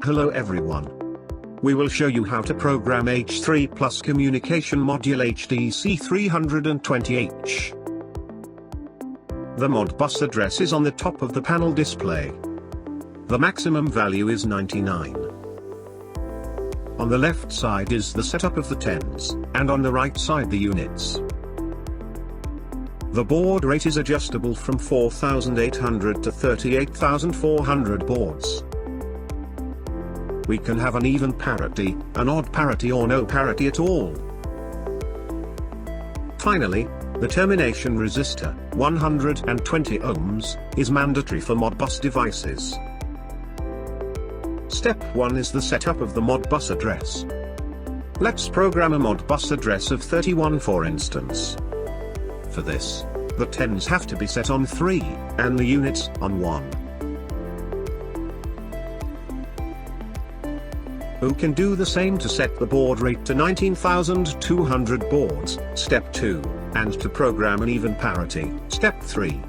Hello everyone. We will show you how to program H3 Plus communication module HTC320H. The Modbus address is on the top of the panel display. The maximum value is 99. On the left side is the setup of the tens, and on the right side the units. The baud rate is adjustable from 4,800 to 38,400 bauds. We can have an even parity, an odd parity, or no parity at all. Finally, the termination resistor, 120 ohms, is mandatory for Modbus devices. Step 1 is the setup of the Modbus address. Let's program a Modbus address of 31 for instance. For this, the tens have to be set on 3, and the units on 1. Who can do the same to set the baud rate to 19,200 bauds, step 2, and to program an even parity, step 3.